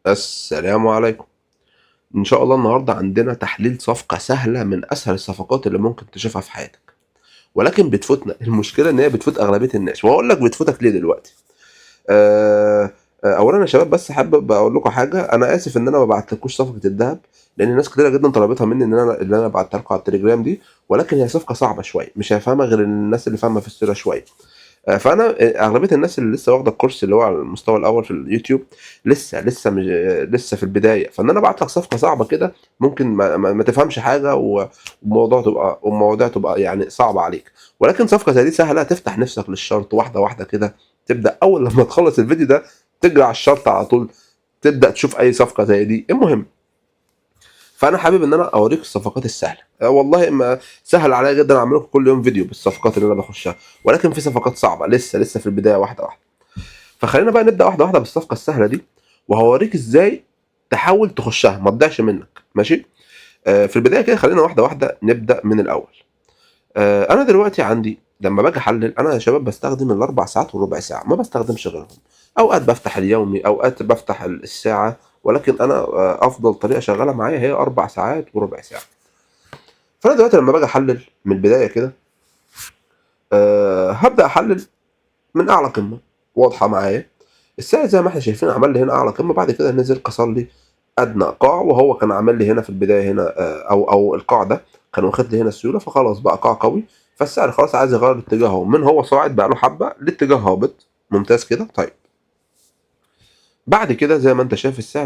السلام عليكم. إن شاء الله النهارده عندنا تحليل صفقة سهلة من أسهل الصفقات اللي ممكن تشوفها في حياتك، ولكن بتفوتنا. المشكلة إن هي بتفوت أغلبية الناس، وهاقول لك بتفوتك ليه دلوقتي. أولًا يا شباب بس حابب أقول لكم حاجة، أنا آسف إن أنا ما بعتلكوش صفقة الدهب، لإن ناس كتيرة جدًا طلبتها مني إن أنا أبعتها لكم على التليجرام دي، ولكن هي صفقة صعبة شوية، مش هيفهمها غير الناس اللي فاهمة في السيرة شوية. فانا اغلبيه الناس اللي لسه واخده الكورس اللي هو على المستوى الاول في اليوتيوب لسه مش لسه في البدايه، فان انا ابعت لك صفقه صعبه كده ممكن ما تفهمش حاجه والمواضيع تبقى يعني صعبه عليك، ولكن صفقه زي دي سهله تفتح نفسك للشرط واحده واحده كده. تبدا اول لما تخلص الفيديو ده تجري على الشرط على طول، تبدا تشوف اي صفقه زي دي. المهم، فانا حابب ان انا اوريك الصفقات السهله. والله ما سهل عليا جدا اعمل لكم كل يوم فيديو بالصفقات اللي انا بخشها، ولكن في صفقات صعبه لسه في البدايه واحده واحده. فخلينا بقى نبدا واحده واحده بالصفقه السهله دي، وهوريك ازاي تحاول تخشها ما تضيعش منك. ماشي. في البدايه كده خلينا واحده واحده نبدا من الاول. انا دلوقتي عندي لما باجي احلل، انا يا شباب بستخدم الاربع ساعات والربع ساعه، ما بستخدمش غيرهم. اوقات بفتح اليومي، اوقات بفتح الساعه، ولكن انا افضل طريقه شغاله معايا هي اربع ساعات وربع ساعه. فانا دلوقتي لما باجي احلل من البدايه كده، هبدا احلل من اعلى قمه واضحه معايا. السعر زي ما احنا شايفين عمل لي هنا اعلى قمه، بعد كده نزل كسر لي ادنى قاع، وهو كان عامل لي هنا في البدايه هنا او القاع ده كان واخد لي هنا السيوله، فخلاص بقى قاع قوي. فالسعر خلاص عايز يغير اتجاهه من هو صاعد بقى له حبه لاتجاه هابط. ممتاز كده. طيب بعد كده زي ما انت شايف السعر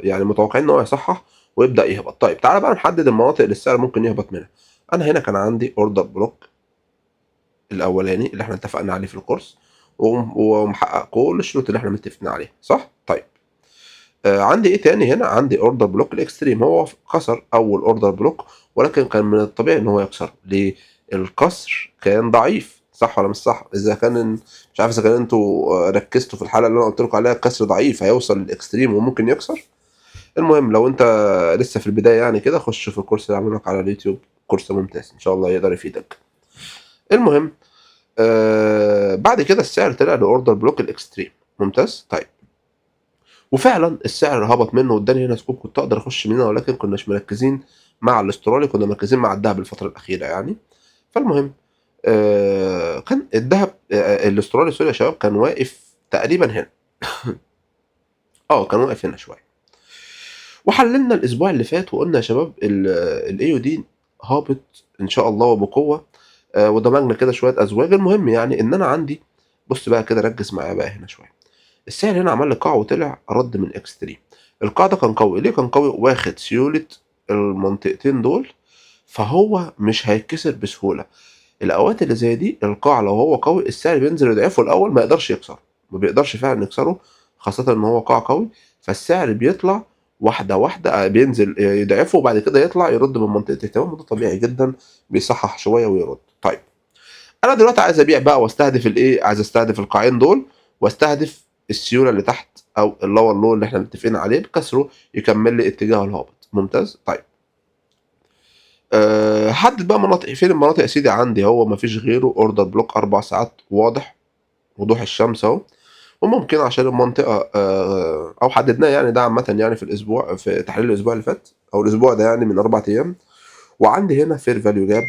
يعني متوقعين ان هو يصحح ويبدا يهبط. طيب تعالى بقى نحدد المناطق اللي السعر ممكن يهبط منها. انا هنا كان عندي اوردر بلوك الاولاني اللي احنا اتفقنا عليه في الكورس، ومحقق كل الشروط اللي احنا متفقين عليها، صح؟ طيب عندي ايه تاني؟ هنا عندي اوردر بلوك الاكستريم، هو كسر اول اوردر بلوك، ولكن كان من الطبيعي ان هو يكسره. ليه؟ الكسر كان ضعيف، صح ولا مش صح؟ اذا كان مش عارف اذا كان انتوا ركزتوا في الحلقه اللي انا قلت لكم عليها الكسر ضعيف هيوصل للاكستريم وممكن يكسر. المهم لو انت لسه في البدايه يعني كده، خش في الكورس اللي عامله لك على اليوتيوب، كورس ممتاز ان شاء الله يقدر يفيدك. المهم بعد كده السعر طلع لاوردر بلوك الاكستريم. ممتاز. طيب وفعلا السعر هبط منه واداني هنا سكوب كنت اقدر اخش منها، ولكن كناش مركزين مع الاسترالي، كنا مركزين مع الذهب الفتره الاخيره يعني. فالمهم كان الذهب الاسترالي سوري يا شباب كان واقف تقريبا هنا. كان واقف هنا شويه. وحللنا الاسبوع اللي فات وقلنا يا شباب الاي يو دي هابط ان شاء الله وبقوه. ودمجنا كده شويه ازواج. المهم يعني ان انا عندي، بص بقى كده ركز معايا بقى هنا شويه. السعر هنا عمل لي قاع وطلع رد من اكستريم. القاع ده كان قوي. ليه كان قوي؟ واخد سيولة المنطقتين دول، فهو مش هيتكسر بسهولة. الأوقات اللي زي دي القاع لو هو قوي السعر بينزل يضعفه الأول، ما يقدرش يكسره، ما بيقدرش فعلا يكسره، خاصة إن هو قاع قوي. فالسعر بيطلع واحدة واحدة، بينزل يضعفه وبعد كده يطلع يرد من منطقة اهتمام، وده طبيعي جدا، بيصحح شوية ويرد. طيب انا دلوقتي عايز ابيع بقى واستهدف الايه؟ عايز استهدف القاعين دول، واستهدف السيوله اللي تحت او اللور لو اللي احنا متفقين عليه بكسره يكمل لي اتجاه الهابط. ممتاز. طيب حدد بقى مناطق. فين المناطق يا سيدي؟ عندي هو مفيش غيره اوردر بلوك اربع ساعات واضح وضوح الشمس اهو. وممكن عشان المنطقه او حددناه يعني، ده عامه يعني في الاسبوع، في تحليل الاسبوع اللي فات او الاسبوع ده يعني من اربع ايام. وعندي هنا فير فاليو جاب،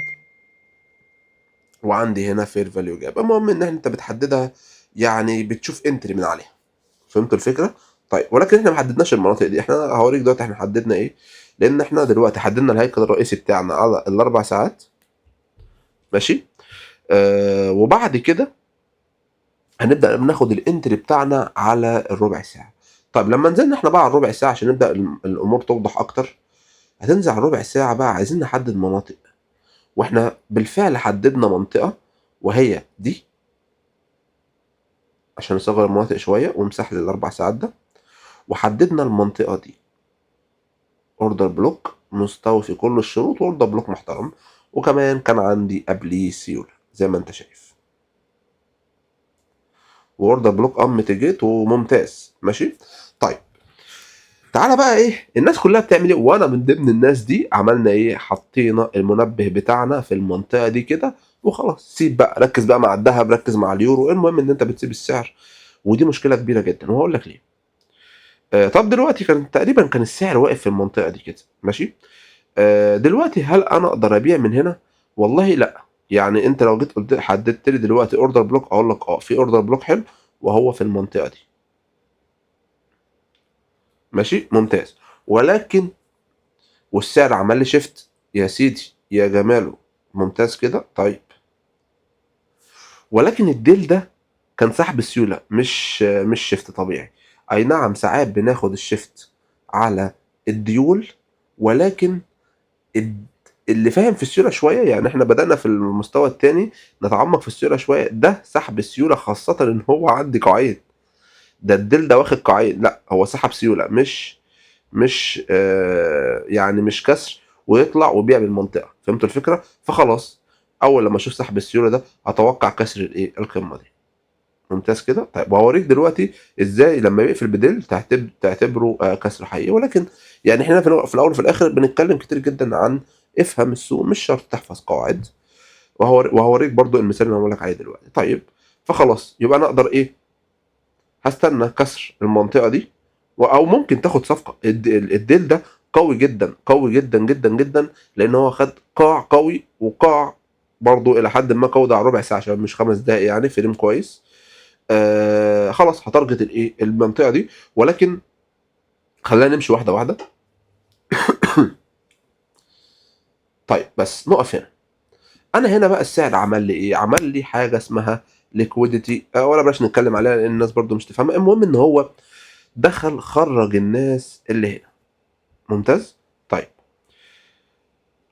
وعندي هنا فير فاليو جاب. المهم ان انت بتحددها يعني بتشوف انتري من عليها. فهمتوا الفكره؟ طيب ولكن احنا ما حددناش المناطق دي. احنا هوريك دلوقتي احنا حددنا ايه. لان احنا دلوقتي حددنا الهيكل الرئيسي بتاعنا على الاربع ساعات. ماشي. وبعد كده هنبدا ناخد الانتري بتاعنا على الربع ساعه. طيب لما نزلنا احنا بقى على الربع ساعه عشان نبدا الامور توضح اكتر، هتنزل على الربع ساعه بقى عايزين نحدد مناطق. واحنا بالفعل حددنا منطقه وهي دي، عشان نصغر المناطق شويه ونمسح لي الاربع ساعات ده. وحددنا المنطقه دي اوردر بلوك مستوي في كل الشروط، واوردر بلوك محترم، وكمان كان عندي قبليه سيوله زي ما انت شايف، واوردر بلوك ميتيجيت وممتاز. ماشي. طيب تعالى بقى ايه الناس كلها بتعمل ايه، وانا من ضمن الناس دي. عملنا ايه؟ حطينا المنبه بتاعنا في المنطقه دي كده وخلاص. سيب بقى، ركز بقى مع الذهب، ركز مع اليورو، المهم ان انت بتسيب السعر. ودي مشكله كبيره جدا، وهقول لك ليه. طب دلوقتي تقريبا كان السعر واقف في المنطقة دي كده ماشي. دلوقتي هل أنا أقدر أبيع من هنا؟ والله لأ. يعني أنت لو جيت قلت حددت لي دلوقتي اوردر بلوك أقول لك في اوردر بلوك حلو وهو في المنطقة دي ماشي ممتاز. ولكن والسعر عمل لي شيفت يا سيدي يا جماله ممتاز كده طيب. ولكن الديل ده كان سحب سيولة مش شيفت طبيعي. أي نعم ساعات بناخد الشيفت على الديول، ولكن اللي فاهم في السيولة شوية يعني احنا بدأنا في المستوى التاني نتعمق في السيولة شوية، ده سحب سيولة خاصة ان هو عندي قاعين. ده الديل ده واخد قاعين، لا هو سحب سيولة مش يعني مش كسر ويطلع ويبيع بالمنطقة. فهمتوا الفكرة؟ فخلاص اول لما اشوف سحب السيولة ده اتوقع كسر الايه القمة دي. ممتاز كده طيب. وهوريك دلوقتي ازاي لما يقفل بديل تعتبره كسر حقيقي. ولكن يعني احنا في الاول وفي الاخر بنتكلم كتير جدا عن افهم السوق مش شرط تحفظ قواعد. وهوريك برضو المثال اللي انا بقول لك عليه دلوقتي. طيب فخلاص يبقى انا اقدر ايه؟ هستنى كسر المنطقه دي او ممكن تاخد صفقه. الديل ده قوي جدا قوي جدا جدا جدا لان هو خد قاع قوي وقاع برضو الى حد ما قوي. ده على ربع ساعه عشان مش 5 دقايق يعني فريم كويس. خلاص هتارجت الايه المنطقه دي. ولكن خلينا نمشي واحده واحده. طيب بس نقف هنا. انا هنا بقى السعر عمل لي ايه؟ عمل لي حاجه اسمها ليكويديتي ولا بلاش نتكلم عليها لان الناس برضو مش تفهمها. المهم ان هو دخل خرج الناس اللي هنا. ممتاز. طيب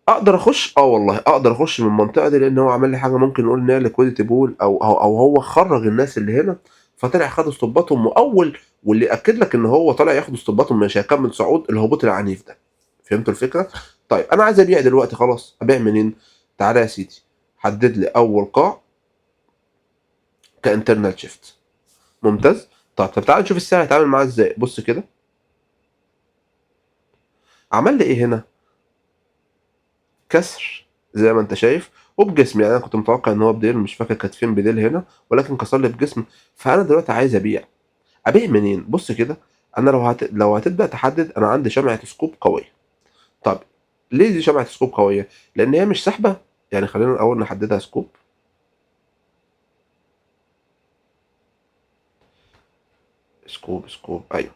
اقدر اخش والله اقدر اخش من المنطقه دي لان هو عمل لي حاجه ممكن نقول ان هي ليكويديتي بول او هو خرج الناس اللي هنا فطلع خد استوباتهم. واللي اكد لك ان هو طالع ياخد استوباتهم مش هيكمل صعود الهبوط العنيف ده. فهمتوا الفكره؟ طيب انا عايز ابيع دلوقتي خلاص ابيع منين؟ تعالى يا سيدي حدد لي اول قاع كانترنال شيفت. ممتاز. طب تعالى نشوف السعر هيتعامل معاه ازاي. بص كده عمل لي ايه هنا؟ كسر زي ما انت شايف وبجسم. يعني انا كنت متوقع ان هو بديل مش فاكر كانت فين بديل هنا ولكن كسر لي بجسم. فانا دلوقتي عايز ابيع منين؟ بص كده انا لو هتبدا تحدد انا عندي شمعة سكوب قويه. طب ليه دي شمعة سكوب قويه؟ لان هي مش سحبه. يعني خلينا الاول نحددها سكوب. سكوب ايوه.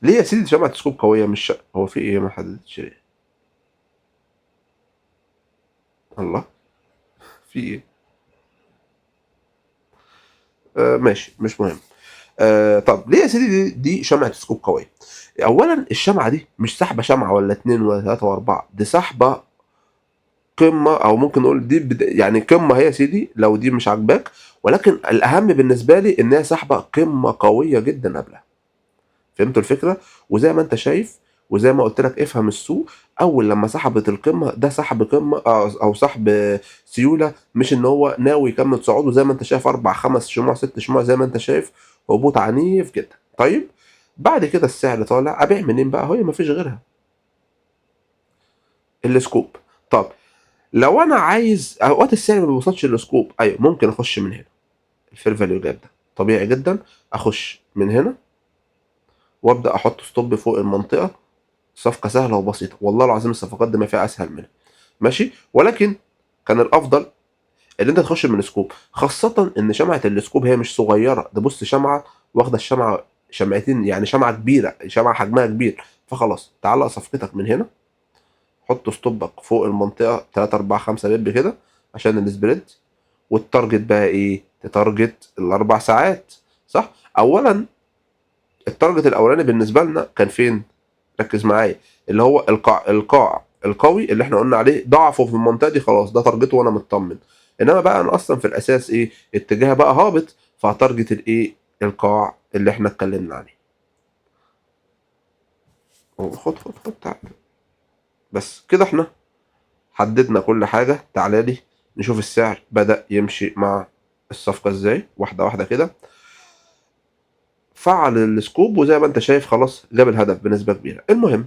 ليه يا سيدي شمعة سكوب قويه مش هو في ايه ما حددتش ليه؟ الله في ايه؟ ماشي مش مهم. طب ليه يا سيدي دي شمعة سكوب قوية؟ أولا الشمعة دي مش سحبة شمعة ولا اتنين ولا تلاتة وأربعة، دي سحبة قمة أو ممكن نقول دي يعني قمة هي يا سيدي لو دي مش عاجباك. ولكن الأهم بالنسبة لي إن هي سحبة قمة قوية جدا قبلها. فهمتوا الفكرة؟ وزي ما أنت شايف وزي ما قلت لك افهم السوق. أول لما سحبت القمة ده سحب قمة أو سحب سيولة مش إن هو ناوي يكمل صعود. وزي ما أنت شايف 4 5 شموع 6 شموع زي ما أنت شايف هبوط عنيف جدا. طيب بعد كده السعر طالع ابيع منين بقى؟ هي مفيش غيرها السكوب. طب لو انا عايز اوقات السعر ما بيوصلش للسكوب ايوه ممكن اخش من هنا. الفير فاليو جاب ده طبيعي جدا. اخش من هنا وابدا احط ستوب فوق المنطقه. صفقه سهله وبسيطه والله العظيم الصفقات دي ما فيها اسهل منها. ماشي. ولكن كان الافضل ان انت تخش من السكوب خاصه ان شمعه السكوب هي مش صغيره. ده بص شمعه واخده الشمعه شمعتين يعني شمعه كبيره شمعه حجمها كبير. فخلاص تعلق صفقتك من هنا. حط ستوبك فوق المنطقه 3 4 5 بيب كده عشان السبريد. والتارجت بقى ايه؟ تتارجت ال4 ساعات صح. اولا التارجت الاولاني بالنسبه لنا كان فين؟ ركز معايا. اللي هو القاع القوي اللي احنا قلنا عليه ضعفه في المنطقه دي خلاص ده تارجته وانا مطمن. انما بقى انا اصلا في الاساس ايه؟ اتجاه بقى هابط فهتارجت الايه؟ القاع اللي احنا اتكلمنا عليه. خد تعال. بس كده احنا حددنا كل حاجة. تعالى لي نشوف السعر بدأ يمشي مع الصفقة ازاي واحدة واحدة كده. فعل السكوب وزي ما انت شايف خلاص جاب الهدف بنسبة كبيرة. المهم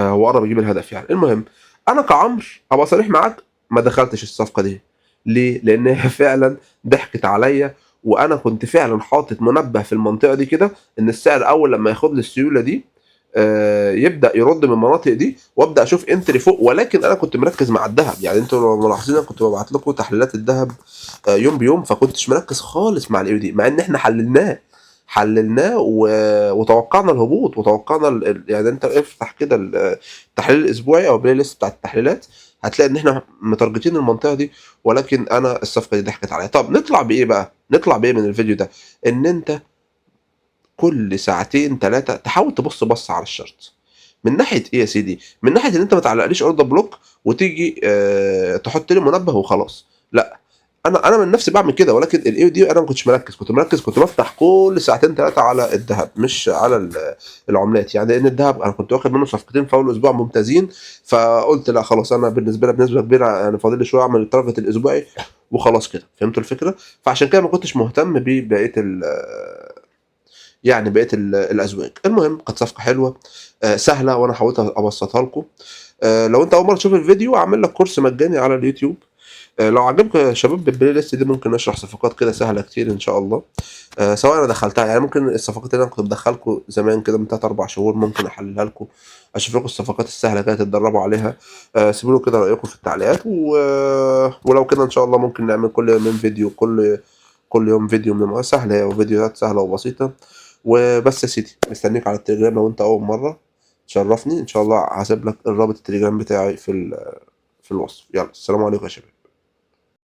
هو قرب يجيب الهدف يعني. المهم انا كعمر ابقى صريح معاك ما دخلتش الصفقة دي. ليه؟ لان هي فعلا ضحكت عليا وانا كنت فعلا حاطط منبه في المنطقه دي كده ان السعر اول لما ياخد لي السيوله دي يبدا يرد من المناطق دي وابدا اشوف انتري فوق. ولكن انا كنت مركز مع الذهب، يعني انتوا لو ملاحظين انا كنت ببعت لكم تحليلات الذهب يوم بيوم، فكنتش مركز خالص مع الاي دي، مع ان احنا حللناه وتوقعنا الهبوط وتوقعنا يعني انت افتح كده التحليل الاسبوعي او البلاي ليست بتاعت التحليلات، هتلاقي ان احنا متارجتين المنطقه دي. ولكن انا الصفقه دي ضحكت عليا. طب نطلع بايه بقى؟ نطلع بايه من الفيديو ده؟ ان انت كل ساعتين 3 تحاول تبص على الشارت. من ناحيه ايه يا سيدي؟ من ناحيه ان انت ما تعلقليش اوردر بلوك وتيجي تحط لي منبه وخلاص، لا. انا من نفسي بعمل كده، ولكن الاي دي انا ما كنتش مركز، كنت بفتح كل ساعتين 3 على الذهب مش على العملات. يعني لان الذهب انا كنت واخد منه صفقتين في اول اسبوع ممتازين، فقلت لا خلاص انا بالنسبه لي بنسبه كبيره انا فاضل لي شويه اعمل التارجت الاسبوعي وخلاص كده. فهمتوا الفكره؟ فعشان كده ما كنتش مهتم ببقيه يعني بقيه الازواج. المهم كانت صفقه حلوه سهله، وانا حاولت ابسطها لكم. لو انت اول مره تشوف الفيديو اعمل لك كورس مجاني على اليوتيوب. لو عجبك يا شباب بالبلاي ليست دي ممكن نشرح صفقات كده سهله كتير ان شاء الله. سواء انا دخلتها، يعني ممكن الصفقات اللي انا كنت بدخلكم زمان كده من 3 4 شهور ممكن احللها لكم، اشوف لكم الصفقات السهله كده تتدربوا عليها. سيبوا لي كده رايكم في التعليقات ولو كده ان شاء الله ممكن نعمل كل يومين فيديو، كل يوم فيديو من سهله وفيديوهات سهله وبسيطه. وبس يا سيدي، مستنيك على التليجرام لو انت اول مره تشرفني ان شاء الله. هسيب لك الرابط التليجرام بتاعي في الوصف. يلا السلام عليكم يا شباب.